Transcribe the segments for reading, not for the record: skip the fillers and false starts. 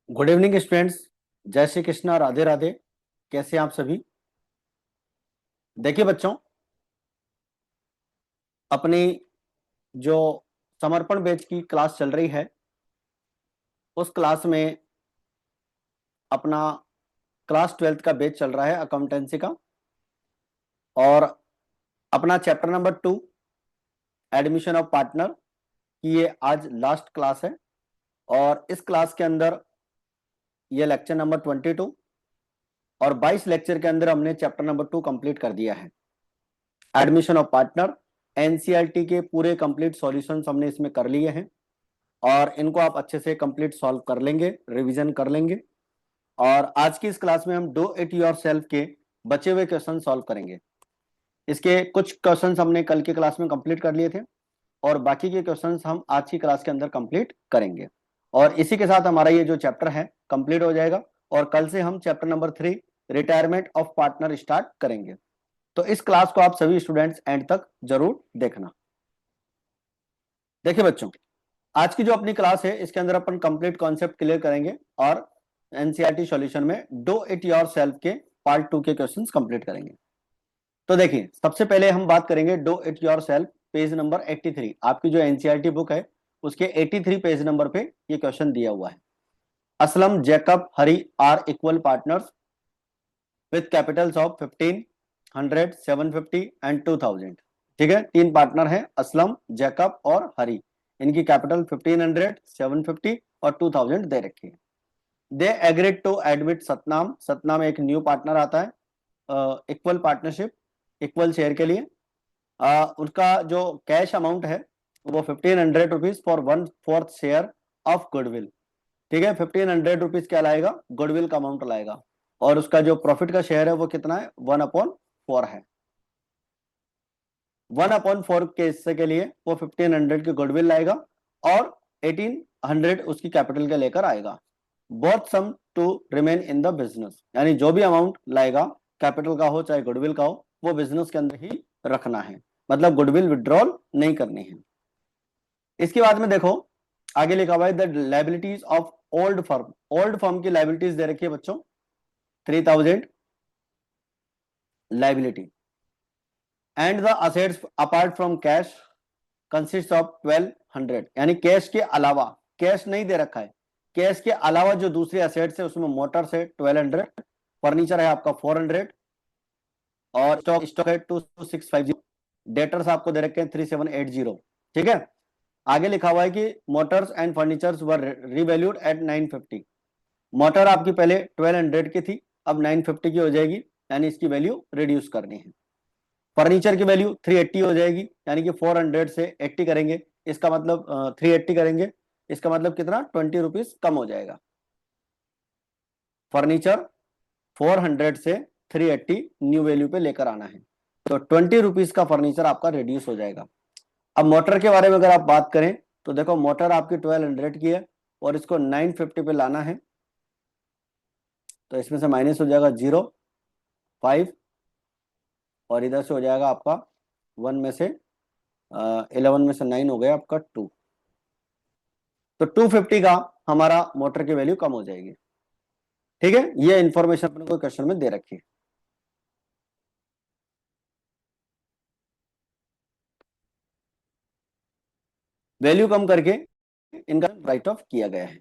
Good evening students. जय श्री कृष्णा, राधे राधे। कैसे हैं आप सभी? देखिए बच्चों, अपनी जो समर्पण बैच की क्लास चल रही है, उस क्लास में अपना क्लास 12th का बैच चल रहा है अकाउंटेंसी का। और अपना chapter number 2 admission of partner की ये आज लास्ट क्लास है। और इस क्लास के अंदर ये लेक्चर नंबर 22 और 22 लेक्चर के अंदर हमने चैप्टर नंबर 2 कंप्लीट कर दिया है। एडमिशन ऑफ पार्टनर एनसीईआरटी के पूरे कंप्लीट सॉल्यूशंस हमने इसमें कर लिए हैं और इनको आप अच्छे से कंप्लीट सॉल्व कर लेंगे, रिवीजन कर लेंगे। और आज की इस क्लास में हम डू इट योरसेल्फ के बचे हुए क्वेश्चन सॉल्व करेंगे। इसके कुछ क्वेश्चंस हमने कल की क्लास में कंप्लीट कर लिए थे और बाकी के क्वेश्चंस हम आज की क्लास के अंदर कंप्लीट करेंगे। और इसी के साथ हमारा ये जो चैप्टर है कंप्लीट हो जाएगा और कल से हम chapter number 3 retirement of partner start करेंगे। तो इस क्लास को आप सभी स्टूडेंट्स एंड तक जरूर देखना। देखिए बच्चों, आज की जो अपनी क्लास है इसके अंदर अपन कंप्लीट कॉन्सेप्ट क्लियर करेंगे और एनसीईआरटी सॉल्यूशन में डू इट योरसेल्फ के पार्ट 2 के क्वेश्चंस कंप्लीट करेंगे। तो देखिए, सबसे पहले हम बात करेंगे do it yourself page number 83। आपकी जो एनसीईआरटी बुक है उसके 83 पेज नंबर पे ये क्वेश्चन दिया हुआ है। Aslam, Jacob, Hari are equal partners with capitals of 15, 100, 750 and 2000। ठीक है, तीन पार्टनर हैं, असलम, जैकब और हरी। इनकी कैपिटल 1500, 750 और 2000 दे रखी है। They agreed to admit Satnam. Satnam एक न्यू पार्टनर आता है इक्वल पार्टनरशिप, इक्वल शेयर के लिए। उनका जो कैश अमाउंट है वो 1500 rupees for 1/4 share of goodwill. ठीक है, 1500 रुपीज क्या लाएगा? गुडविल का अमाउंट लाएगा। और उसका जो प्रॉफिट का शेयर है वो कितना है? 1/4 है। 1/4 के हिस्से के लिए वो 1500 की गुडविल लाएगा और 1800 उसकी कैपिटल के लेकर आएगा। Both sum to remain in the business, यानी जो भी अमाउंट लाएगा, कैपिटल का हो चाहे गुडविल का हो, वो बिजनेस के अंदर ही रखना है। मतलब गुडविल विड्रॉल नहीं करनी है। इसके बाद में देखो, आगे लिखा हुआ है the liabilities of old firm. Old firm की लायबिलिटीज दे रखी है बच्चों, 3000 liability. And the assets apart from cash consist of 1200, यानी कैश के अलावा, कैश नहीं दे रखा है, कैश के अलावा जो दूसरे असेट्स है उसमें मोटर्स है 1200, फर्नीचर है आपका 400 और स्टॉक है 2650, डेटर्स आपको दे रखे हैं 3780। ठीक है, आगे लिखा हुआ है कि motors and furnitures were revalued at 950। Motor आपकी पहले 1200 की थी, अब 950 की हो जाएगी, यानी इसकी वैल्यू रिड्यूस करनी है। फर्नीचर की वैल्यू 380 हो जाएगी, यानी कि 400 से 80 करेंगे, इसका मतलब 380 करेंगे, इसका मतलब कितना? 20 रुपीज कम हो जाएगा। फर्नीचर 400 से 380 न्यू वैल्यू पे लेकर आना है, तो 20 रुपीज का फर्नीचर आपका रिड्यूस हो जाएगा। अब मोटर के बारे में अगर आप बात करें तो देखो, मोटर आपकी 1200 की है और इसको 950 पे लाना है, तो इसमें से माइनस हो जाएगा 0, 5 और इधर से हो जाएगा आपका 1 में से 11 में से 9 हो गया आपका 2, तो 250 का हमारा मोटर की वैल्यू कम हो जाएगी। ठीक है, ये इंफॉर्मेशन अपने को क्वेश्चन में दे रखी है। वैल्यू कम करके इनका राइट ऑफ किया गया है।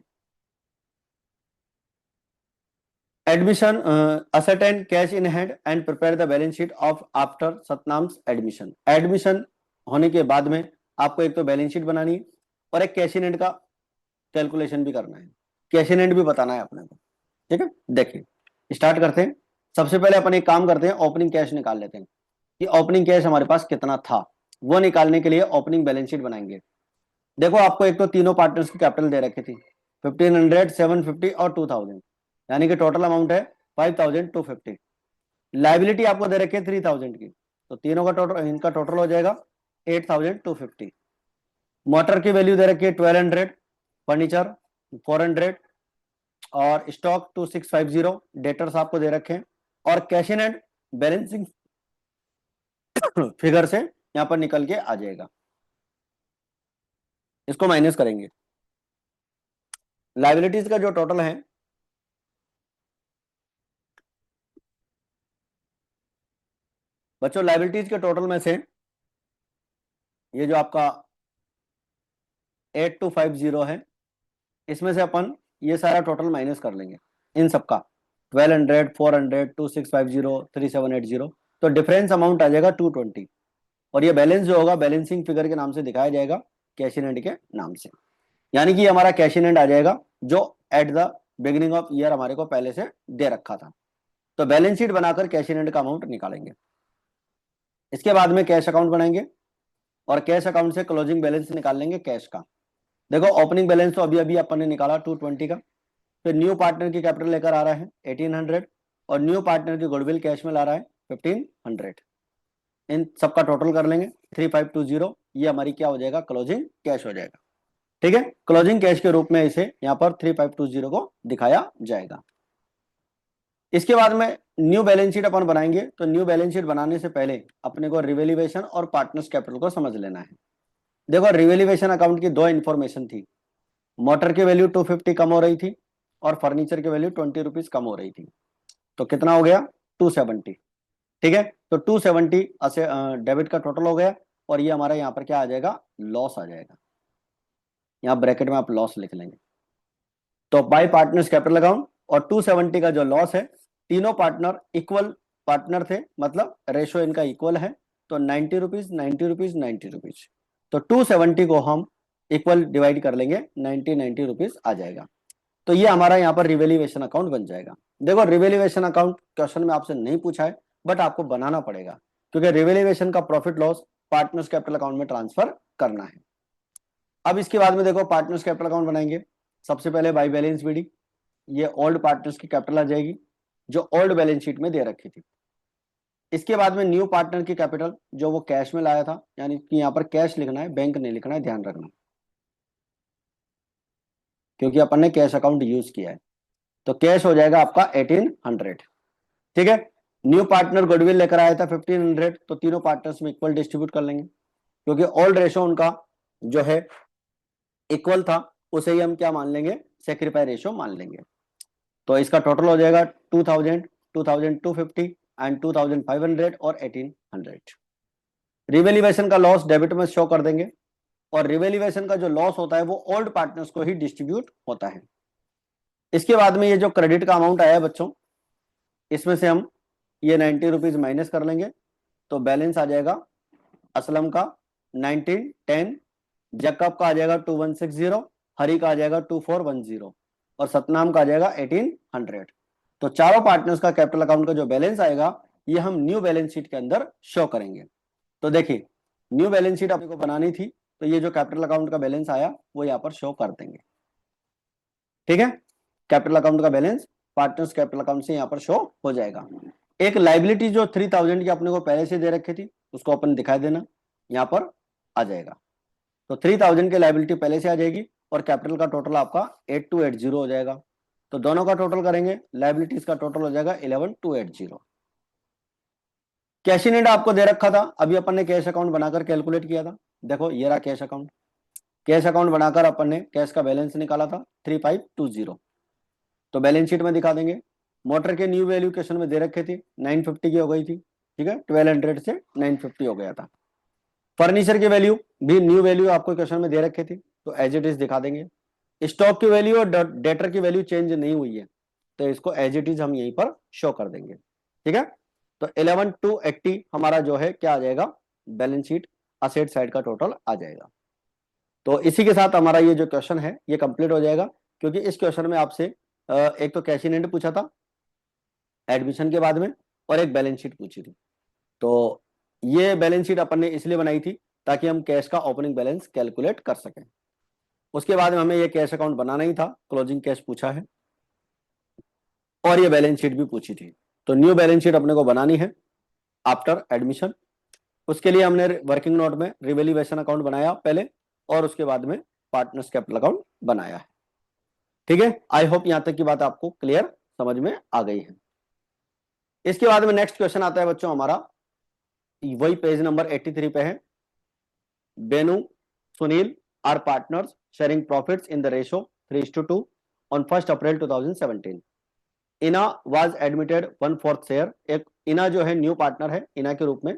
Admission ascertain cash in hand and prepare the balance sheet of after Satnam's admission. Admission होने के बाद में आपको एक तो बैलेंस शीट बनानी है और एक कैश इन हैंड का कैलकुलेशन भी करना है, कैश इन हैंड भी बताना है अपने को। ठीक है, देखिए स्टार्ट करते हैं। सबसे पहले अपन एक काम करते हैं, ओपनिंग कैश निकाल लेते हैं कि ओपनिंग कैश हमारे पास कितना था। वो निकालने के लिए ओपनिंग बैलेंस शीट बनाएंगे। देखो, आपको एक तो तीनों पार्टनर्स की कैपिटल दे रखी थी 1500, 750 और 2000, यानी कि टोटल अमाउंट है 5250। लाइबिलिटी आपको दे रखी है 3000 की, तो तीनों का टोटल, इनका टोटल हो जाएगा 8250। मोटर की वैल्यू दे रखी है 1200, फर्नीचर 400 और स्टॉक 2650, डेटर्स आपको दे रखे हैं और cash in and balancing figure से यहां पर निकल के आ जाएगा। इसको माइनस करेंगे। लाइबिलिटीज का जो टोटल है बच्चों लाइबिलिटीज के टोटल में से ये जो आपका 8250 है, इसमें से अपन ये सारा टोटल माइनस कर लेंगे इन सबका, 1200, 400, 2650, 3780, तो डिफरेंस अमाउंट आ जाएगा 220। और ये बैलेंस जो होगा बैलेंसिंग फिगर के नाम से दिखाया जाएगा, कैश इन हैंड के नाम से। यानी कि हमारा कैश इन हैंड आ जाएगा जो at the beginning of year हमारे को पहले से दे रखा था। तो बैलेंस शीट बनाकर कैश इन हैंड का अमाउंट निकालेंगे। इसके बाद में कैश अकाउंट बनाएंगे और कैश अकाउंट से क्लोजिंग बैलेंस निकाल लेंगे कैश का। देखो ओपनिंग बैलेंस तो अभी अभी अपन ने निकाला 220 का, फिर न्यू पार्टनर की कैपिटल लेकर आ रहा है 1800 और न्यू पार्टनर की गुडविल कैश में ला रहा है 1500। इन सबका टोटल कर लेंगे 3520, ये हमारी क्या हो जाएगा, क्लोजिंग कैश हो जाएगा। ठीक है, क्लोजिंग कैश के रूप में इसे यहाँ पर 3520 को दिखाया जाएगा। इसके बाद में न्यू बैलेंस शीट अपन बनाएंगे, तो न्यू बैलेंस शीट बनाने से पहले अपने को रिवेल्यूएशन और पार्टनर्स कैपिटल को समझ लेना है। देखो रिवेल्यूएशन अकाउंट की दो इंफॉर्मेशन थी, मोटर की वैल्यू 250 कम हो रही थी और फर्नीचर की वैल्यू 20 रुपीज कम हो रही थी। तो कितना हो गया, 270। ठीक है, तो 270 डेबिट का टोटल हो गया और ये हमारा यहाँ पर क्या आ जाएगा, लॉस आ जाएगा। यहाँ ब्रैकेट में आप लॉस लिख लेंगे। तो बाय पार्टनर्स कैपिटल अकाउंट और 270 का जो लॉस है, तीनों पार्टनर इक्वल पार्टनर थे, मतलब रेशो इनका इक्वल है, तो 90 रुपीज 90 रुपीज 90 रुपीज, तो 270 को हम इक्वल डिवाइड कर लेंगे, 90 रुपीज आ जाएगा। तो ये हमारा यहाँ पर रिवेल्यूएशन अकाउंट बन जाएगा। देखो रिवेल्यूएशन अकाउंट क्वेश्चन में आपसे नहीं पूछा है, बट आपको बनाना पड़ेगा क्योंकि रिवेल्यूएशन का profit loss partners capital account में ट्रांसफर करना है। अब इसके बाद में देखो पार्टनर्स कैपिटल अकाउंट बनाएंगे। सबसे पहले बाय बैलेंस बीडी, ये ओल्ड पार्टनर्स की कैपिटल आ जाएगी जो ओल्ड बैलेंस शीट में दे रखी थी। इसके बाद में न्यू पार्टनर की कैपिटल जो वो कैश में लाया था, यानी कि यहाँ पर कैश लिखना है, बैंक नहीं लिखना है, ध्यान रखना, क्योंकि अपन ने कैश अकाउंट यूज किया है। तो कैश हो जाएगा आपका 1800। ठीक है, न्यू पार्टनर गुडविल लेकर आया था 1500, तो तीनों पार्टनर्स में इक्वल डिस्ट्रीब्यूट कर लेंगे क्योंकि ओल्ड रेशो उनका जो है इक्वल था, उसे ही हम क्या मान लेंगे, सेक्रीफाई रेशो मान लेंगे। तो इसका टोटल हो जाएगा 2000, 2250 एंड 2500 और 1800। रिवेल्यूएशन का लॉस डेबिट में शो कर देंगे और रिवेल्यूएशन का जो लॉस होता है वो ओल्ड पार्टनर्स को ही डिस्ट्रीब्यूट होता है। इसके बाद में ये जो क्रेडिट का अमाउंट आया है बच्चों, इसमें से हम ये 90 रुपीज माइनस कर लेंगे, तो बैलेंस आ जाएगा असलम का 1910, जैकब का आ जाएगा 2160, हरी का आ जाएगा 2410 और सतनाम का आ जाएगा 1800। तो चारों पार्टनर्स का कैपिटल अकाउंट का जो बैलेंस आएगा ये हम न्यू बैलेंस शीट के अंदर शो करेंगे। तो देखिए न्यू बैलेंस शीट आपको बनानी थी, तो ये जो कैपिटल अकाउंट का बैलेंस आया वो यहाँ पर शो कर देंगे। ठीक है, कैपिटल अकाउंट का बैलेंस पार्टनर्स कैपिटल अकाउंट से यहाँ पर शो हो जाएगा। एक लाइबिलिटी जो 3000 की अपने को पहले से दे रखी थी उसको अपन दिखाई देना, यहाँ पर आ जाएगा। तो 3000 की लाइबिलिटी पहले से आ जाएगी और कैपिटल का टोटल आपका 8280 हो जाएगा। तो दोनों का टोटल करेंगे, लाइबिलिटीज का टोटल हो जाएगा 11280। कैश इन हैंड आपको दे रखा था, अभी अपन ने कैश अकाउंट बनाकर कैलकुलेट किया था। देखो ये रहा कैश अकाउंट, कैश अकाउंट बनाकर अपन ने कैश का बैलेंस निकाला था 3520, तो बैलेंस शीट में दिखा देंगे। मोटर के न्यू वैल्यू क्वेश्चन में दे रखे थे 950 की हो गई थी, ठीक है, 1200 से 950 हो गया था। फर्नीचर की वैल्यू भी न्यू वैल्यू आपको क्वेश्चन में दे रखे थे, तो एज इट इज दिखा देंगे। स्टॉक की वैल्यू और डेटर की वैल्यू चेंज नहीं हुई है, तो इसको एज इट इज हम यहीं पर शो कर देंगे। ठीक है, तो 11280 हमारा जो है क्या आ जाएगा, बैलेंस शीट असेट साइड का टोटल आ जाएगा। तो इसी के साथ हमारा ये जो क्वेश्चन है ये कंप्लीट हो जाएगा, क्योंकि इस क्वेश्चन में आपसे एक तो कैश इन हैंड पूछा था एडमिशन के बाद में और एक बैलेंस शीट पूछी थी। तो ये बैलेंस शीट अपन ने इसलिए बनाई थी ताकि हम कैश का ओपनिंग बैलेंस कैलकुलेट कर सकें। उसके बाद में हमें ये कैश अकाउंट बनाना ही था, क्लोजिंग कैश पूछा है और ये बैलेंस शीट भी पूछी थी। तो न्यू बैलेंस शीट अपने को बनानी है आफ्टर एडमिशन। उसके लिए हमने वर्किंग नोट में रिवेल्यूएशन अकाउंट बनाया पहले और उसके बाद में पार्टनर्स कैपिटल अकाउंट बनाया है। ठीक है, आई होप यहां तक की बात आपको क्लियर समझ में आ गई है। इसके बाद में नेक्स्ट क्वेश्चन आता है बच्चों हमारा, वही पेज नंबर 83 पे है। Benu Sunil are partners sharing profits in the ratio 3:2 on 1 April 2017। Ina was admitted 1/4 share, एक इना जो है न्यू पार्टनर है, इना के रूप में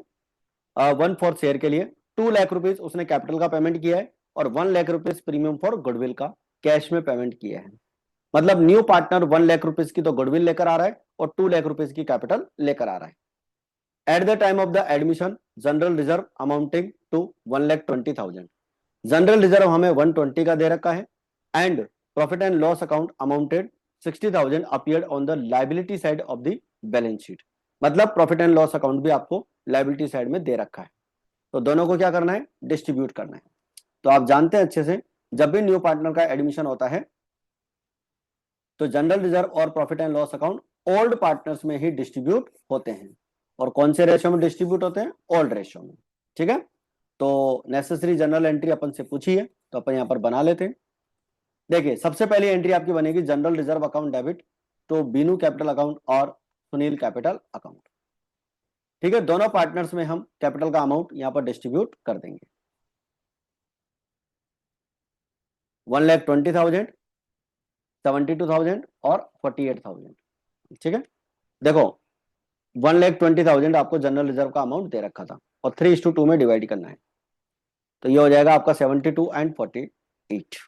1/4 शेयर के लिए 2 लाख रुपीज उसने कैपिटल का पेमेंट किया है और 1 lakh rupees premium for goodwill का कैश में पेमेंट किया है। मतलब न्यू पार्टनर 1 लाख रुपीज की तो गुडविल लेकर आ रहा है और 2 लाख रुपीज की कैपिटल लेकर आ रहा है। At the time of the admission general reserve amounting to 1,20,000, general reserve हमें 120 का दे रखा है and profit and loss account amounted 60,000 appeared on the liability side of the balance sheet. मतलब प्रॉफिट एंड लॉस अकाउंट भी आपको liability side में दे रखा है, तो दोनों को क्या करना है, डिस्ट्रीब्यूट करना है। तो आप जानते हैं अच्छे से, जब भी न्यू पार्टनर का एडमिशन होता है तो जनरल रिजर्व और profit and loss account old partners में ही डिस्ट्रीब्यूट होते हैं। और कौन से रेशियो में डिस्ट्रीब्यूट होते हैं, ओल्ड रेशियो में। ठीक है, तो नेसेसरी जनरल एंट्री अपन से पूछी है तो अपन यहां पर बना लेते हैं। देखिए सबसे पहली एंट्री आपकी बनेगी जनरल रिजर्व अकाउंट डेबिट तो बीनू कैपिटल अकाउंट और सुनील कैपिटल अकाउंट। ठीक है, दोनों पार्टनर्स में हम कैपिटल का अमाउंट यहां पर डिस्ट्रीब्यूट कर देंगे। 1,20,000, 72,000 और 48,000। ठीक है, देखो 1,20,000 आपको जनरल रिजर्व का अमाउंट दे रखा था और 3:2 में डिवाइड करना है, तो ये हो जाएगा आपका 72 एंड 48।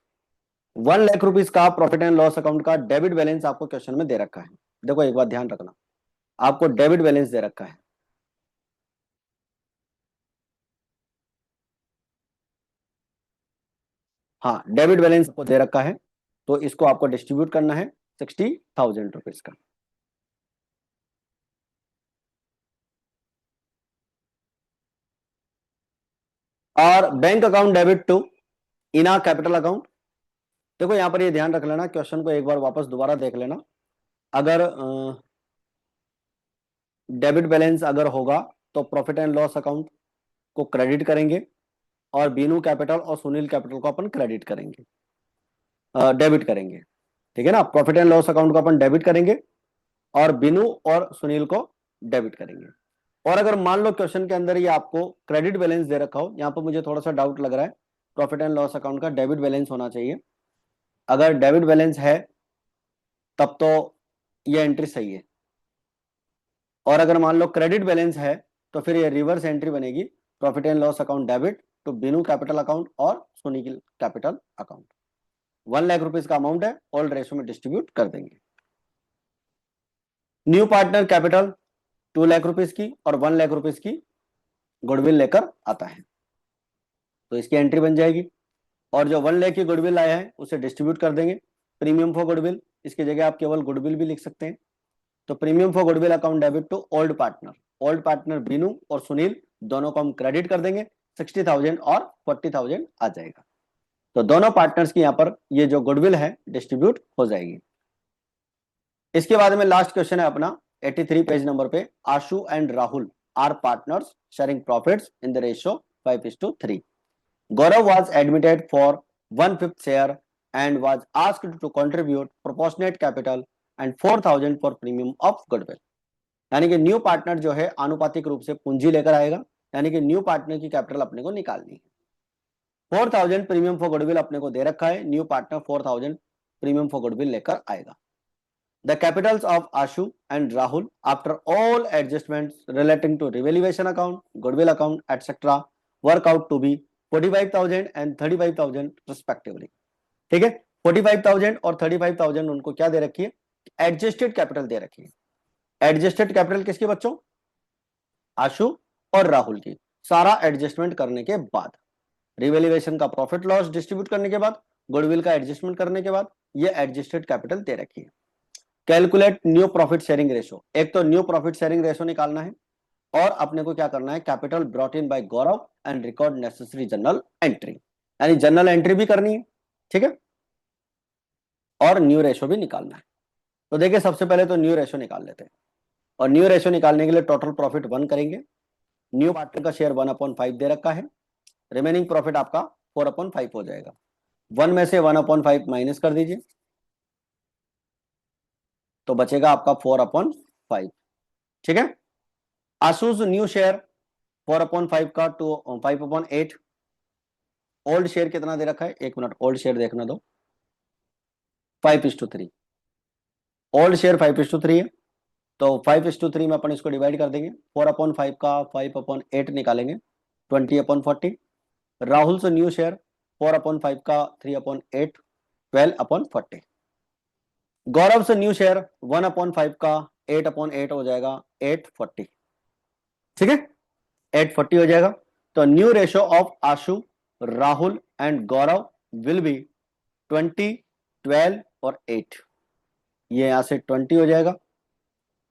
1 लाख रुपीज का प्रॉफिट एंड लॉस अकाउंट का डेबिट बैलेंस आपको क्वेश्चन में दे रखा है। देखो एक बात ध्यान रखना, आपको डेबिट बैलेंस दे रखा है। हाँ, डेबिट बैलेंस आपको दे रखा है, तो इसको आपको डिस्ट्रीब्यूट करना है 60,000 रुपीज का। और बैंक अकाउंट डेबिट टू इना कैपिटल अकाउंट। देखो यहां पर ये ध्यान रख लेना, क्वेश्चन को एक बार वापस दोबारा देख लेना। अगर डेबिट बैलेंस अगर होगा तो प्रॉफिट एंड लॉस अकाउंट को क्रेडिट करेंगे और बीनू कैपिटल और सुनील कैपिटल को अपन क्रेडिट करेंगे, डेबिट करेंगे। ठीक है ना, प्रॉफिट एंड लॉस अकाउंट को अपन डेबिट करेंगे और बीनू और सुनील को डेबिट करेंगे। और अगर मान लो क्वेश्चन के अंदर ये आपको क्रेडिट बैलेंस दे रखा हो, यहाँ पर मुझे थोड़ा सा डाउट लग रहा है, प्रॉफिट एंड लॉस अकाउंट का डेबिट बैलेंस होना चाहिए। अगर डेबिट बैलेंस है तब तो ये एंट्री सही है, और अगर मान लो क्रेडिट बैलेंस है तो फिर ये रिवर्स एंट्री बनेगी, profit and loss account debit to Binu capital account और Sunil capital account. 1 lakh rupees का अमाउंट है, ओल्ड रेशो में डिस्ट्रीब्यूट कर देंगे। New partner capital 2 lakh rupees की और 1 लाख रुपीज की गुडविल लेकर आता है, तो इसकी एंट्री बन जाएगी। और जो 1 लाख की गुडविल आया है उसे डिस्ट्रीब्यूट कर देंगे। प्रीमियम फॉर गुडविल, इसकी जगह आप केवल गुडविल भी लिख सकते हैं। तो premium for goodwill account debit to old partner, old partner Binu और सुनील दोनों को हम क्रेडिट कर देंगे, 60,000 और 40,000 आ जाएगा। तो दोनों पार्टनर्स की यहाँ पर ये जो गुडविल है डिस्ट्रीब्यूट हो जाएगी। इसके बाद में लास्ट क्वेश्चन है अपना 83 पेज नंबर पे, Ashu and Rahul are partners sharing profits in the ratio 5:3। Gaurav was admitted for 1/5 share and was asked to contribute proportionate capital and 4,000 for premium of goodwill। यानी कि न्यू पार्टनर जो है आनुपातिक रूप से पूंजी लेकर आएगा, यानी कि न्यू पार्टनर की कैपिटल अपने को निकालनी है। 4,000 प्रीमियम फॉर गुडविल अपने को दे रखा है, new partner 4,000 premium for goodwill लेकर आएगा। The capitals of Ashu and Rahul after all adjustments relating to revaluation account, goodwill account etcetera work out to be 45,000 and 35,000 respectively. ठीक है, 45,000 और 35,000 उनको क्या दे रखी है, एडजस्टेड कैपिटल दे रखी है। एडजस्टेड कैपिटल किसकी बच्चों, आशु और राहुल की। सारा एडजस्टमेंट करने के बाद, रिवेल्युएशन का प्रॉफिट लॉस डिस्ट्रीब्यूट करने के बाद, गुडविल का एडजस्टमेंट करने के बाद ये एडजस्टेड कैपिटल दे रखी है। Calculate new profit sharing ratio, एक तो न्यू प्रॉफिट शेयरिंग रेशो निकालना है और अपने को क्या करना है, capital brought in by Gaurav and record necessary general entry, यानी जनरल एंट्री भी करनी है। ठीक है, और न्यू रेशो भी निकालना है। तो देखिए सबसे पहले तो न्यू रेशो निकाल लेते हैं, और न्यू रेशो निकालने के लिए टोटल प्रॉफिट 1 करेंगे। न्यू पार्टनर का शेयर 1/5 दे रखा है, रिमेनिंग प्रॉफिट आपका 4/5 हो जाएगा। 1 में से 1/5 माइनस कर दीजिए तो बचेगा आपका 4/5। ठीक है, आसूस न्यू शेयर 4/5 का 5/8। ओल्ड शेयर कितना दे रखा है, एक मिनट ओल्ड शेयर देखना दो, 5:3। ओल्ड शेयर 5:3 है, तो 5:3 में अपन इसको डिवाइड कर देंगे। 4/5 का 5/8 निकालेंगे, 20/40। राहुल से न्यू शेयर 4/5 का 3/8, 12/40। गौरव से न्यू शेयर 1/5 का 8/8 हो जाएगा, 840। ठीक है, 840 हो जाएगा। तो new ratio of Ashu, Rahul and Gaurav will be 20, 12 और 8। ये यहां से 20 हो जाएगा,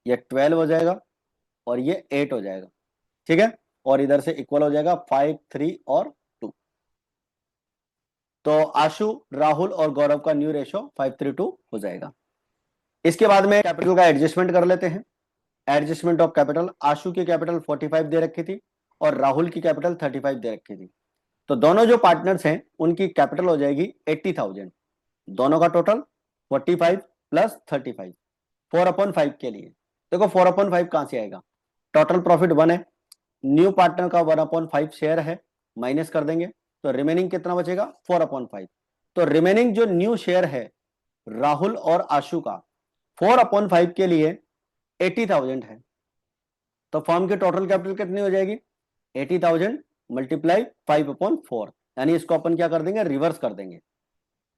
ये 12 हो जाएगा और ये 8 हो जाएगा। ठीक है, और इधर से इक्वल हो जाएगा 5, 3 और 2। तो आशु, राहुल और गौरव का न्यू रेशो 5:3 हो जाएगा। इसके बाद में कैपिटल का एडजस्टमेंट कर लेते हैं। एडजस्टमेंट ऑफ कैपिटल, आशु की कैपिटल 45 दे रखी थी और राहुल की कैपिटल 35 दे रखी थी। तो दोनों जो पार्टनर्स हैं उनकी कैपिटल हो जाएगी 80,000। दोनों का टोटल 45 प्लस 35, 4/5 के लिए। देखो 4/5 कहां से आएगा, टोटल प्रॉफिट 1 है, न्यू पार्टनर का 1/5 शेयर है, माइनस कर देंगे तो रिमेनिंग कितना बचेगा, 4/5। तो रिमेनिंग जो न्यू शेयर है राहुल और आशु का 4/5 के लिए 80,000 है। तो फर्म की टोटल कैपिटल कितनी हो जाएगी, 80,000 मल्टीप्लाई 5/4, यानी इसको अपन क्या कर देंगे, रिवर्स कर देंगे।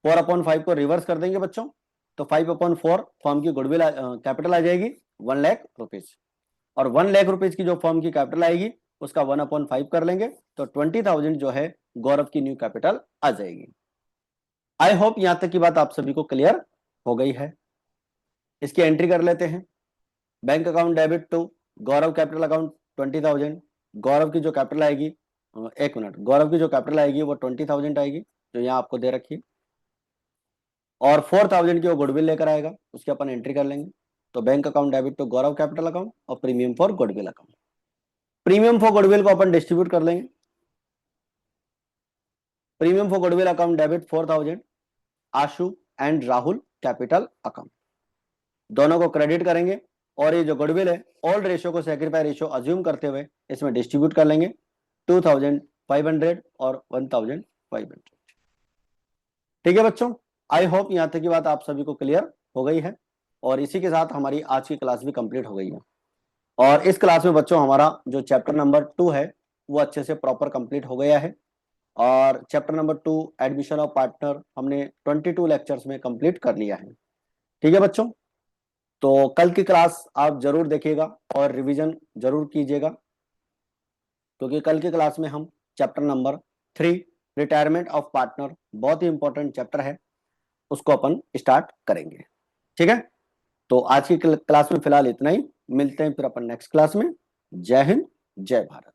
4/5 को रिवर्स कर देंगे बच्चों, तो 5/4 फर्म की गुडविल कैपिटल आ जाएगी 1 लाख रुपीज। और 1 लाख रुपीज की जो फर्म की कैपिटल आएगी उसका 1/5 कर लेंगे, तो 20,000 जो है गौरव की न्यू कैपिटल आ जाएगी। आई होप यहां तक की बात आप सभी को क्लियर हो गई है। इसकी एंट्री कर लेते हैं। Bank account debit to Gaurav capital account 20,000। गौरव की जो कैपिटल आएगी, एक मिनट, गौरव की जो कैपिटल आएगी वो 20,000 आएगी, जो यहाँ आपको दे रखी है। और 4,000 की वो गुडविल लेकर आएगा, उसकी अपन एंट्री कर लेंगे। तो bank account debit to Gaurav capital account और premium for goodwill account. Premium for goodwill को अपन डिस्ट्रीब्यूट कर लेंगे। Premium for goodwill account debit 4,000 Ashu and Rahul capital account, दोनों को क्रेडिट करेंगे। और ये जो गुडविल है ओल्ड रेशियो को सैक्रिफाई रेशियो अज्यूम करते हुए इसमें डिस्ट्रीब्यूट कर लेंगे, 2,500 और 1,500। ठीक है बच्चों, आई होप यहां तक की बात आप सभी को क्लियर हो गई है। और इसी के साथ हमारी आज की क्लास भी कंप्लीट हो गई है। और इस क्लास में बच्चों हमारा जो चैप्टर नंबर 2 है वो अच्छे से प्रॉपर कंप्लीट हो गया है। और chapter number 2 admission of partner हमने 22 लेक्चर्स में कंप्लीट कर लिया है। ठीक है बच्चों, तो कल की क्लास आप जरूर देखिएगा और रिवीजन जरूर कीजिएगा, क्योंकि कल की क्लास में हम chapter number 3 retirement of partner, बहुत ही इंपॉर्टेंट चैप्टर है, उसको अपन स्टार्ट करेंगे। ठीक है, तो आज की क्लास में फिलहाल इतना ही, मिलते हैं फिर अपन नेक्स्ट क्लास में। जय हिंद, जय भारत।